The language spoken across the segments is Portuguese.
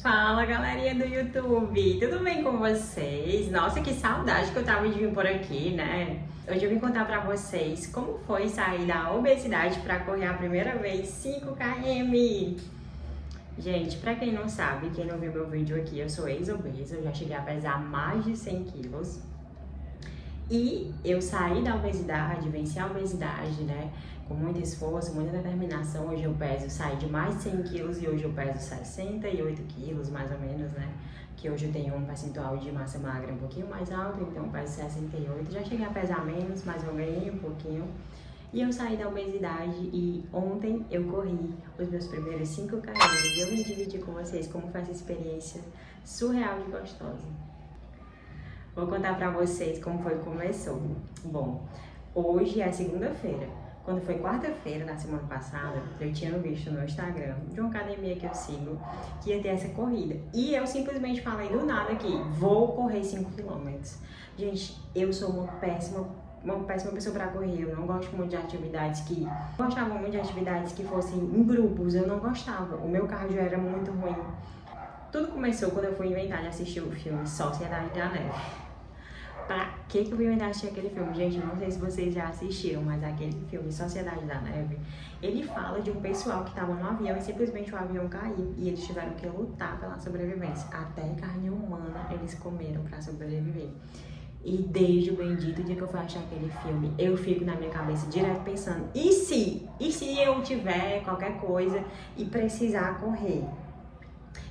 Fala, galerinha do YouTube, tudo bem com vocês? Nossa, que saudade que eu tava de vir por aqui, né? Hoje eu vim contar pra vocês como foi sair da obesidade pra correr a primeira vez 5 km. Gente, pra quem não sabe, quem não viu meu vídeo aqui, eu sou ex-obesa, eu já cheguei a pesar mais de 100 quilos. E eu saí da obesidade, venci a obesidade, né? Com muito esforço, muita determinação. Hoje eu saí de mais de 100 quilos e hoje eu peso 68 quilos, mais ou menos, né? Que hoje eu tenho um percentual de massa magra um pouquinho mais alto, então eu peso 68. Já cheguei a pesar menos, mas eu ganhei um pouquinho. E eu saí da obesidade e ontem eu corri os meus primeiros 5 km. E eu vim dividir com vocês como foi essa experiência surreal e gostosa. Vou contar pra vocês como foi que começou. Bom, hoje é segunda-feira. Quando foi quarta-feira, na semana passada, eu tinha visto no Instagram de uma academia que eu sigo que ia ter essa corrida. E eu simplesmente falei do nada aqui, vou correr 5 km. Gente, eu sou uma péssima pessoa pra correr. Eu não gosto muito de atividades que... Eu gostava muito de atividades que fossem em grupos, eu não gostava. O meu cardio era muito ruim. Tudo começou quando eu fui inventar de assistir o filme Sociedade da Neve. Pra que eu vim inventar de assistir aquele filme? Gente, não sei se vocês já assistiram, mas aquele filme Sociedade da Neve, ele fala de um pessoal que estava no avião e simplesmente o avião caiu e eles tiveram que lutar pela sobrevivência. Até carne humana eles comeram pra sobreviver. E desde o bendito dia que eu fui achar aquele filme, eu fico na minha cabeça direto pensando, e se eu tiver qualquer coisa e precisar correr?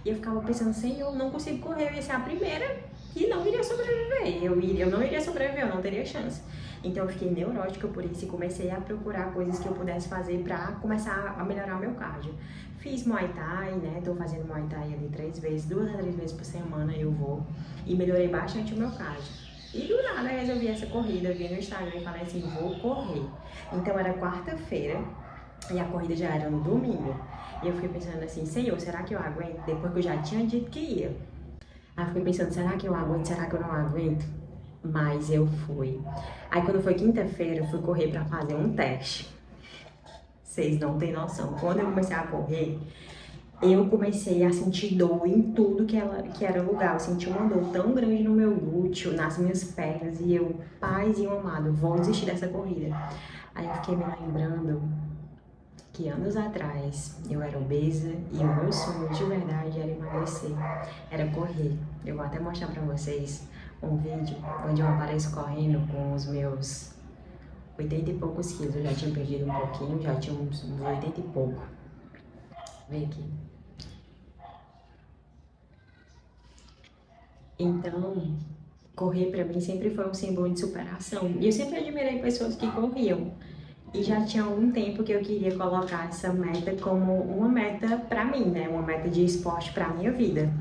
E eu ficava pensando, Senhor, eu não consigo correr, eu ia ser a primeira que não iria sobreviver. Eu não iria sobreviver, eu não teria chance. Então eu fiquei neurótica por isso e comecei a procurar coisas que eu pudesse fazer pra começar a melhorar o meu cardio. Fiz Muay Thai, né? Tô fazendo Muay Thai ali 3 vezes, 2 a 3 vezes por semana eu vou. E melhorei bastante o meu cardio. E do nada eu resolvi essa corrida, vi no Instagram e falei assim, vou correr. Então era quarta-feira e a corrida já era no domingo. E eu fiquei pensando assim, Senhor, será que eu aguento? Depois que eu já tinha dito que ia. Aí eu fiquei pensando, será que eu aguento? Será que eu não aguento? Mas eu fui. Aí quando foi quinta-feira, eu fui correr pra fazer um teste. Vocês não têm noção. Quando eu comecei a correr, eu comecei a sentir dor em tudo que era lugar. Eu senti uma dor tão grande no meu glúteo, nas minhas pernas. E eu, paizinho amado, vou desistir dessa corrida. Aí eu fiquei me lembrando que anos atrás eu era obesa e o meu sonho de verdade era emagrecer, era correr. Eu vou até mostrar pra vocês um vídeo onde eu apareço correndo com os meus 80 e poucos quilos. Eu já tinha perdido um pouquinho, já tinha uns 80 e pouco. Vem aqui. Então, correr pra mim sempre foi um símbolo de superação. E eu sempre admirei pessoas que corriam. E já tinha algum tempo que eu queria colocar essa meta como uma meta pra mim, né? Uma meta de esporte pra minha vida.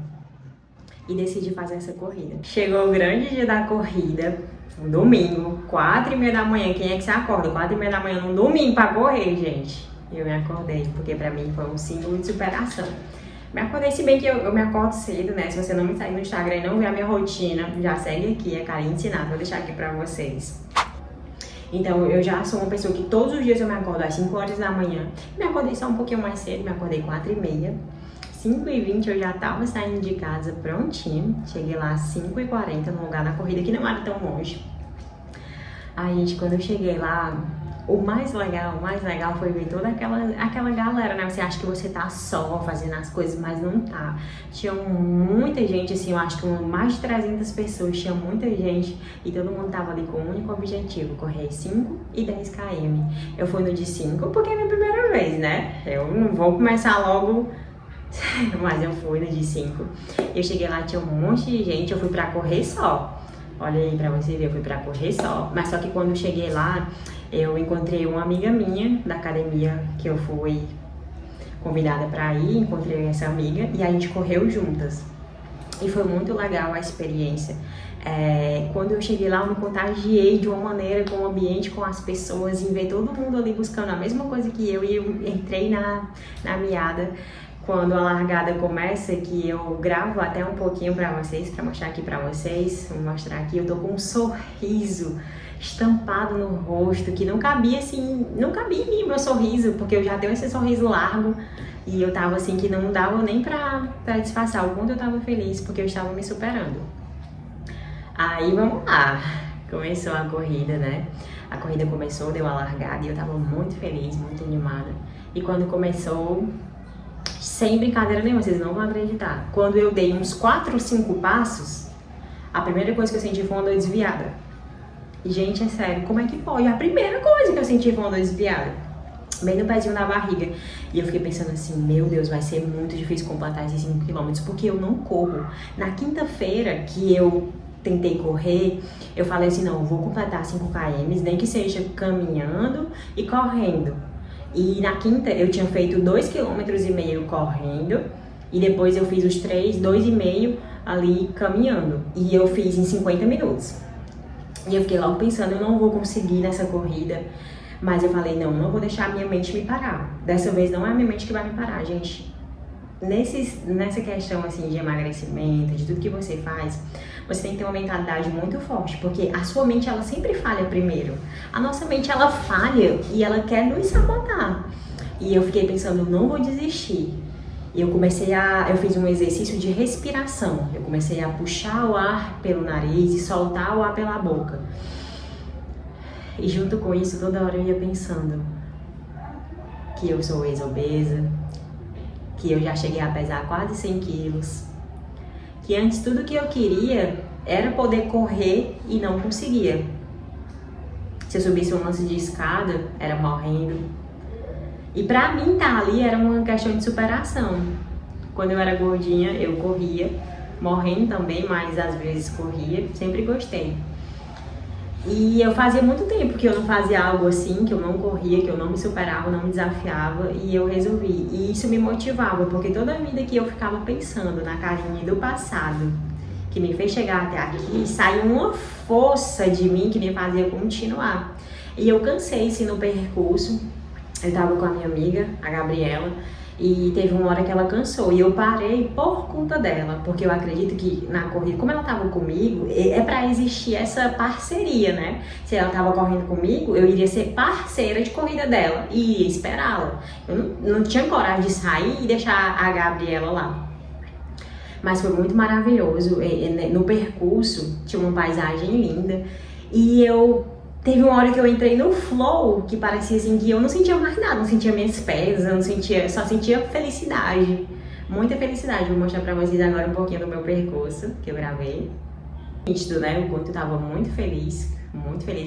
E decidi fazer essa corrida. Chegou o grande dia da corrida, um domingo, 4h30 da manhã. Quem é que se acorda? 4h30 da manhã num domingo pra correr, gente? Eu me acordei, porque pra mim foi um símbolo de superação. Me acordei, se bem que eu me acordo cedo, né? Se você não me segue no Instagram e não vê a minha rotina, já segue aqui, é Karine Ensinado, vou deixar aqui pra vocês. Então, eu já sou uma pessoa que todos os dias eu me acordo às 5 horas da manhã. Me acordei só um pouquinho mais cedo, me acordei 4h30. 5h20 eu já tava saindo de casa prontinho. Cheguei lá às 5h40 no lugar da corrida, que não era tão longe. Aí, gente, quando eu cheguei lá, o mais legal foi ver toda aquela galera, né? Você acha que você tá só fazendo as coisas, mas não tá. Tinha muita gente, assim, eu acho que mais de 300 pessoas, tinha muita gente. E todo mundo tava ali com um único objetivo, correr 5 e 10 km. Eu fui no de 5 porque é minha primeira vez, né? Eu não vou começar logo, mas eu fui no de 5. Eu cheguei lá, tinha um monte de gente, eu fui pra correr só. Olha aí pra você ver, eu fui pra correr só. Mas só que quando eu cheguei lá, eu encontrei uma amiga minha da academia que eu fui convidada pra ir, encontrei essa amiga e a gente correu juntas. E foi muito legal a experiência. Quando eu cheguei lá, eu me contagiei de uma maneira com o ambiente, com as pessoas, e ver todo mundo ali buscando a mesma coisa que eu, e eu entrei na meada. Quando a largada começa, que eu gravo até um pouquinho pra vocês, pra mostrar aqui pra vocês, vou mostrar aqui, eu tô com um sorriso estampado no rosto, que não cabia assim, não cabia em mim o meu sorriso, porque eu já tenho esse sorriso largo e eu tava assim que não dava nem pra disfarçar o quanto eu tava feliz, porque eu estava me superando. Aí vamos lá, começou a corrida, né? A corrida começou, deu a largada e eu tava muito feliz, muito animada. E quando começou, sem brincadeira nenhuma, vocês não vão acreditar, quando eu dei uns 4 ou 5 passos, a primeira coisa que eu senti foi uma dor desviada. E, gente, é sério, como é que pode? A primeira coisa que eu senti foi uma dor desviada, bem no pezinho da barriga. E eu fiquei pensando assim, meu Deus, vai ser muito difícil completar esses 5 quilômetros, porque eu não corro. Na quinta-feira que eu tentei correr, eu falei assim, não, eu vou completar 5 km, nem que seja caminhando e correndo. E na quinta eu tinha feito 2,5 km correndo, e depois eu fiz os 2,5 ali caminhando. E eu fiz em 50 minutos. E eu fiquei logo pensando, eu não vou conseguir nessa corrida. Mas eu falei, não vou deixar a minha mente me parar. Dessa vez não é a minha mente que vai me parar, gente. Nessa questão assim de emagrecimento, de tudo que você faz, você tem que ter uma mentalidade muito forte, porque a sua mente, ela sempre falha primeiro. A nossa mente, ela falha e ela quer nos sabotar. E eu fiquei pensando, não vou desistir. E eu fiz um exercício de respiração. Eu comecei a puxar o ar pelo nariz e soltar o ar pela boca. E junto com isso, toda hora eu ia pensando que eu sou ex-obesa, que eu já cheguei a pesar quase 100 quilos, que antes tudo que eu queria era poder correr e não conseguia. Se eu subisse um lance de escada, era morrendo. E pra mim tá ali era uma questão de superação. Quando eu era gordinha, eu corria, morrendo também, mas às vezes corria, sempre gostei. E eu fazia muito tempo que eu não fazia algo assim, que eu não corria, que eu não me superava, não me desafiava, e eu resolvi. E isso me motivava, porque toda a vida que eu ficava pensando na Karine do passado, que me fez chegar até aqui, saiu uma força de mim que me fazia continuar. E eu cansei-se no percurso. Eu tava com a minha amiga, a Gabriela, e teve uma hora que ela cansou e eu parei por conta dela, porque eu acredito que na corrida, como ela tava comigo, é pra existir essa parceria, né? Se ela tava correndo comigo, eu iria ser parceira de corrida dela e ia esperá-la. Eu não tinha coragem de sair e deixar a Gabriela lá. Mas foi muito maravilhoso. No percurso tinha uma paisagem linda e teve uma hora que eu entrei no flow, que parecia assim que eu não sentia mais nada, não sentia minhas pernas, só sentia felicidade, muita felicidade. Vou mostrar pra vocês agora um pouquinho do meu percurso, que eu gravei. Nítido, né? O quanto eu tava muito feliz,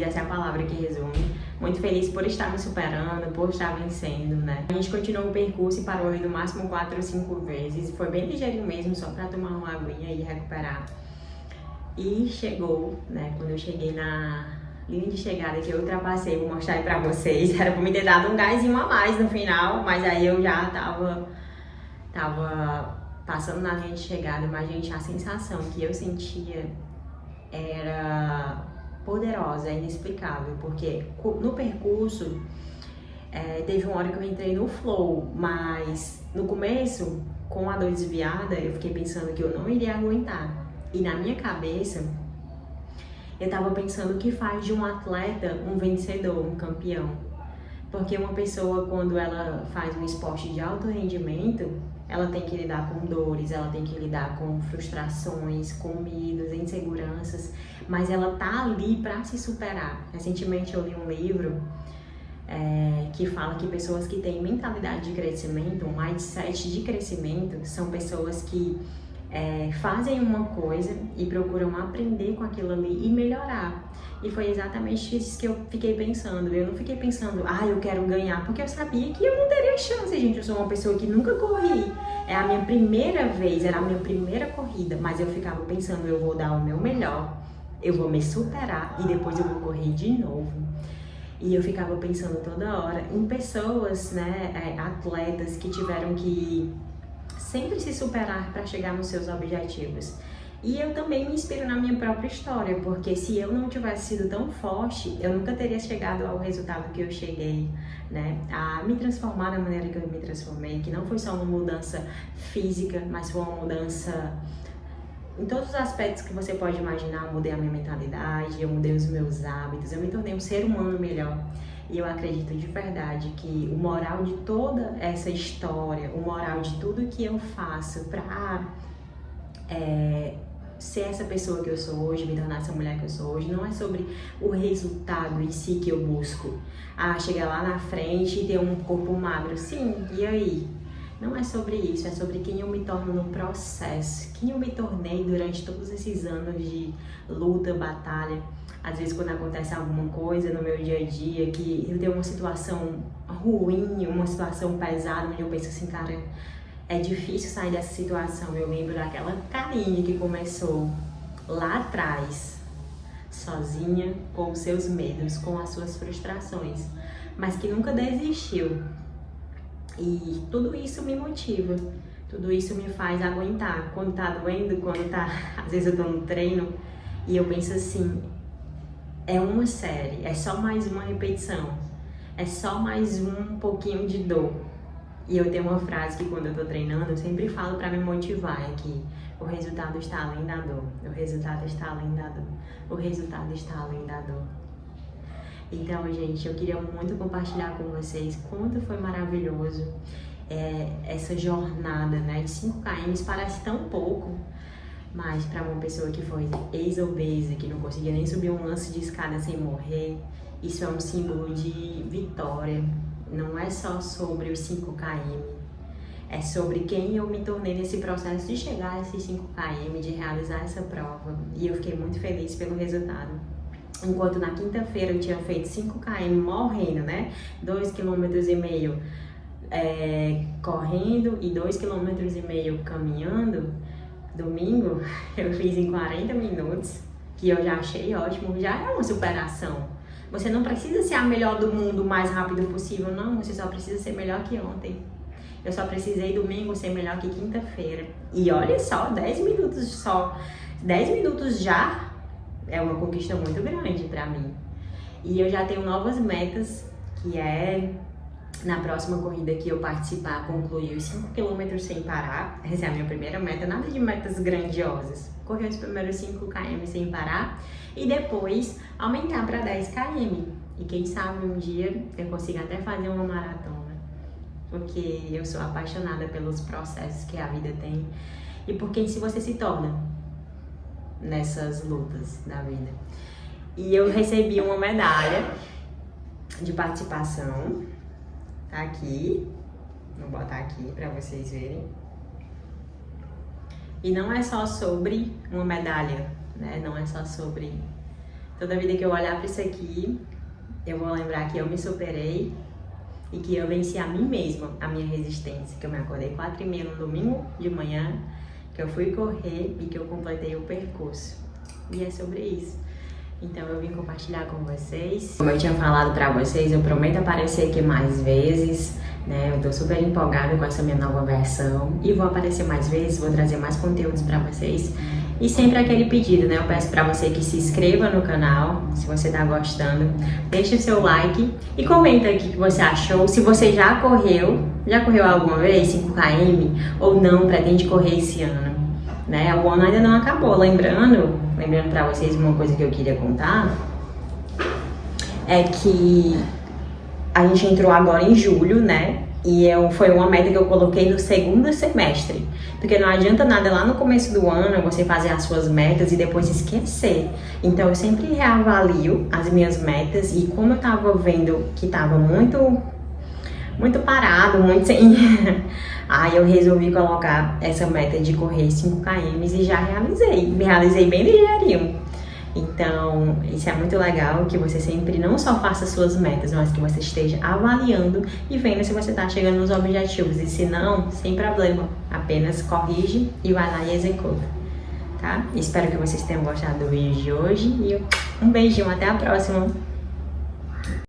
essa é a palavra que resume. Muito feliz por estar me superando, por estar vencendo, né? A gente continuou o percurso e parou ali no máximo 4 ou 5 vezes, foi bem ligeirinho mesmo, só pra tomar uma aguinha e recuperar. E chegou, né? Quando eu cheguei na linha de chegada que eu ultrapassei, vou mostrar aí pra vocês, era pra me ter dado um gásinho a mais no final, mas aí eu já tava passando na linha de chegada, mas gente, a sensação que eu sentia era poderosa, inexplicável, porque no percurso teve uma hora que eu entrei no flow, mas no começo, com a dor desviada, eu fiquei pensando que eu não iria aguentar, e na minha cabeça eu tava pensando o que faz de um atleta um vencedor, um campeão. Porque uma pessoa, quando ela faz um esporte de alto rendimento, ela tem que lidar com dores, ela tem que lidar com frustrações, com medos, inseguranças, mas ela tá ali para se superar. Recentemente eu li um livro que fala que pessoas que têm mentalidade de crescimento, um mindset de crescimento, são pessoas que fazem uma coisa e procuram aprender com aquilo ali e melhorar. E foi exatamente isso que eu fiquei pensando. Eu não fiquei pensando, eu quero ganhar, porque eu sabia que eu não teria chance, gente. Eu sou uma pessoa que nunca corri. É a minha primeira vez, era a minha primeira corrida, mas eu ficava pensando, eu vou dar o meu melhor, eu vou me superar e depois eu vou correr de novo. E eu ficava pensando toda hora em pessoas, né, atletas que tiveram que sempre se superar para chegar nos seus objetivos. E eu também me inspiro na minha própria história, porque se eu não tivesse sido tão forte, eu nunca teria chegado ao resultado que eu cheguei, né? A me transformar da maneira que eu me transformei, que não foi só uma mudança física, mas foi uma mudança Em todos os aspectos que você pode imaginar, eu mudei a minha mentalidade, eu mudei os meus hábitos, eu me tornei um ser humano melhor. E eu acredito de verdade que o moral de toda essa história, o moral de tudo que eu faço pra ser essa pessoa que eu sou hoje, me tornar essa mulher que eu sou hoje, não é sobre o resultado em si que eu busco. Chegar lá na frente e ter um corpo magro. Sim, e aí? Não é sobre isso, é sobre quem eu me torno no processo, quem eu me tornei durante todos esses anos de luta, batalha. Às vezes quando acontece alguma coisa no meu dia a dia, que eu tenho uma situação ruim, uma situação pesada, onde eu penso assim, cara, é difícil sair dessa situação. Eu lembro daquela Karine que começou lá atrás, sozinha, com os seus medos, com as suas frustrações, mas que nunca desistiu. E tudo isso me motiva, tudo isso me faz aguentar. Quando tá doendo, às vezes eu tô no treino e eu penso assim, é uma série, é só mais uma repetição, é só mais um pouquinho de dor. E eu tenho uma frase que quando eu tô treinando, eu sempre falo pra me motivar, é que o resultado está além da dor, o resultado está além da dor, o resultado está além da dor. Então, gente, eu queria muito compartilhar com vocês quanto foi maravilhoso essa jornada, né? De 5 km parece tão pouco, mas para uma pessoa que foi ex-obesa, que não conseguia nem subir um lance de escada sem morrer, isso é um símbolo de vitória. Não é só sobre os 5 km, é sobre quem eu me tornei nesse processo de chegar a esses 5 km, de realizar essa prova. E eu fiquei muito feliz pelo resultado. Enquanto na quinta-feira eu tinha feito 5 km morrendo, né? 2,5 km correndo e 2,5 km caminhando. Domingo eu fiz em 40 minutos, que eu já achei ótimo, já é uma superação. Você não precisa ser a melhor do mundo o mais rápido possível, não. Você só precisa ser melhor que ontem. Eu só precisei domingo ser melhor que quinta-feira. E olha só, 10 minutos só. 10 minutos já é uma conquista muito grande pra mim. E eu já tenho novas metas, que é na próxima corrida que eu participar, concluir os 5 km sem parar. Essa é a minha primeira meta, nada de metas grandiosas. Correr os primeiros 5 km sem parar e depois aumentar para 10 km. E quem sabe um dia eu consiga até fazer uma maratona. Porque eu sou apaixonada pelos processos que a vida tem e por quem você se torna nessas lutas da vida. E eu recebi uma medalha de participação, tá aqui, vou botar aqui pra vocês verem. E não é só sobre uma medalha, né? Não é só sobre... Toda vida que eu olhar pra isso aqui, eu vou lembrar que eu me superei e que eu venci a mim mesma, a minha resistência, que eu me acordei 4h30 no domingo de manhã, que eu fui correr e que eu completei o percurso. E é sobre isso. Então eu vim compartilhar com vocês. Como eu tinha falado pra vocês, eu prometo aparecer aqui mais vezes, né? Eu tô super empolgada com essa minha nova versão e vou aparecer mais vezes, vou trazer mais conteúdos pra vocês. E sempre aquele pedido, né? Eu peço pra você que se inscreva no canal, se você tá gostando. Deixe o seu like e comenta aqui o que você achou. Se você já correu alguma vez 5 km ou não pretende correr esse ano, né? O ano ainda não acabou. Lembrando pra vocês uma coisa que eu queria contar, é que a gente entrou agora em julho, né? E foi uma meta que eu coloquei no segundo semestre. Porque não adianta nada lá no começo do ano você fazer as suas metas e depois esquecer. Então eu sempre reavalio as minhas metas e como eu tava vendo que tava muito parado, muito sem... Aí eu resolvi colocar essa meta de correr 5 km e já realizei. Me realizei bem ligeirinho. Então, isso é muito legal, que você sempre não só faça suas metas, mas que você esteja avaliando e vendo se você está chegando nos objetivos. E se não, sem problema, apenas corrige e vai lá e executa, tá? Espero que vocês tenham gostado do vídeo de hoje e um beijinho, até a próxima!